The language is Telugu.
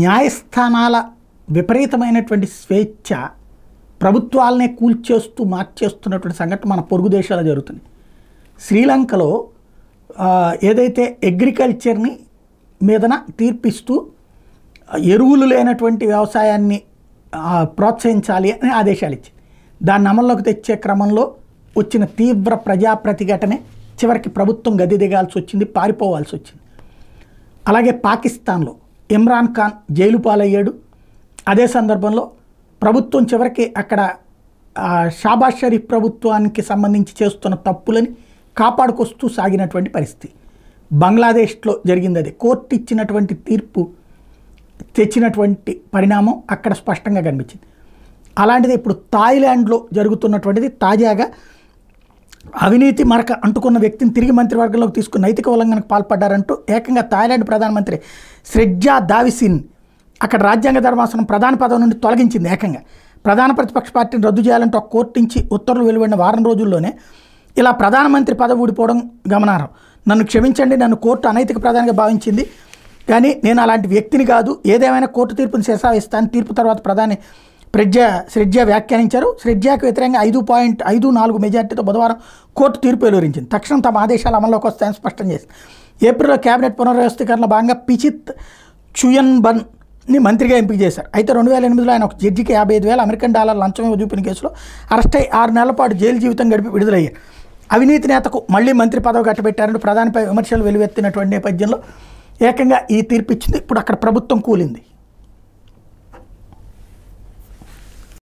న్యాయస్థానాల విపరీతమైనటువంటి స్వేచ్ఛ ప్రభుత్వాలనే కూల్చేస్తూ మార్చేస్తున్నటువంటి సంఘటన మన పొరుగు దేశాల్లో జరుగుతుంది. శ్రీలంకలో ఏదైతే అగ్రికల్చర్ని మీదన తీర్పిస్తూ ఎరువులు లేనటువంటి వ్యవసాయాన్ని ప్రోత్సహించాలి అని ఆదేశాలు ఇచ్చింది. దాన్ని అమల్లోకి తెచ్చే క్రమంలో వచ్చిన తీవ్ర ప్రజా ప్రతిఘటనే చివరికి ప్రభుత్వం గది దిగాల్సి వచ్చింది, పారిపోవాల్సి వచ్చింది. అలాగే పాకిస్తాన్లో ఇమ్రాన్ ఖాన్ జైలు పాలయ్యాడు. అదే సందర్భంలో ప్రభుత్వం చివరికి అక్కడ షాబాజ్ షరీఫ్ ప్రభుత్వానికి సంబంధించి చేస్తున్న తప్పులని కాపాడుకొస్తూ సాగినటువంటి పరిస్థితి. బంగ్లాదేశ్లో జరిగింది అది. కోర్టు ఇచ్చినటువంటి తీర్పు తెచ్చినటువంటి పరిణామం అక్కడ స్పష్టంగా కనిపించింది. అలాంటిది ఇప్పుడు థాయిలాండ్లో జరుగుతున్నటువంటిది. తాజాగా అవినీతి మరక అంటుకున్న వ్యక్తిని తిరిగి మంత్రివర్గంలోకి తీసుకుని నైతిక ఉల్లంఘనకు పాల్పడ్డారంటూ ఏకంగా థాయిలాండ్ ప్రధానమంత్రి స్రెడ్జా దావిసిన్ అక్కడ రాజ్యాంగ ధర్మాసనం ప్రధాన పదవి నుండి తొలగించింది. ఏకంగా ప్రధాన ప్రతిపక్ష పార్టీని రద్దు చేయాలంటూ ఒక కోర్టు నుంచి ఉత్తర్వులు వెలువడిన వారం రోజుల్లోనే ఇలా ప్రధానమంత్రి పదవి ఊడిపోవడం గమనార్హం. నన్ను క్షమించండి, నన్ను కోర్టు అనైతిక ప్రధానిగా భావించింది, కానీ నేను అలాంటి వ్యక్తిని కాదు, ఏదేమైనా కోర్టు తీర్పుని శిరసావహిస్తాను. తీర్పు తర్వాత ప్రధాని స్రెడ్జా వ్యాఖ్యానించారు. స్రెడ్జాకు వ్యతిరేకంగా 5.54 మెజార్టీతో బుధవారం కోర్టు తీర్పు వెలువరించింది. తక్షణం తమ ఆదేశాలు అమల్లోకి వస్తాయని స్పష్టం చేసింది. ఏప్రిల్లో కేబినెట్ పునర్వ్యవస్థీకరణలో భాగంగా పిచిత్ చుయన్బన్ని మంత్రిగా ఎంపిక చేశారు. అయితే 2008లో ఆయన ఒక జడ్జికి $55,000 లంచం చూపిన కేసులో అరెస్ట్ అయి 6 నెలల పాటు జైలు జీవితం గడిపి విడుదలయ్యారు. అవినీతి నేతకు మళ్లీ మంత్రి పదవి కట్టబెట్టారంటూ ప్రధానిపై విమర్శలు వెలువెత్తినటువంటి నేపథ్యంలో ఏకంగా ఈ తీర్పు ఇచ్చింది. ఇప్పుడు అక్కడ ప్రభుత్వం కూలింది.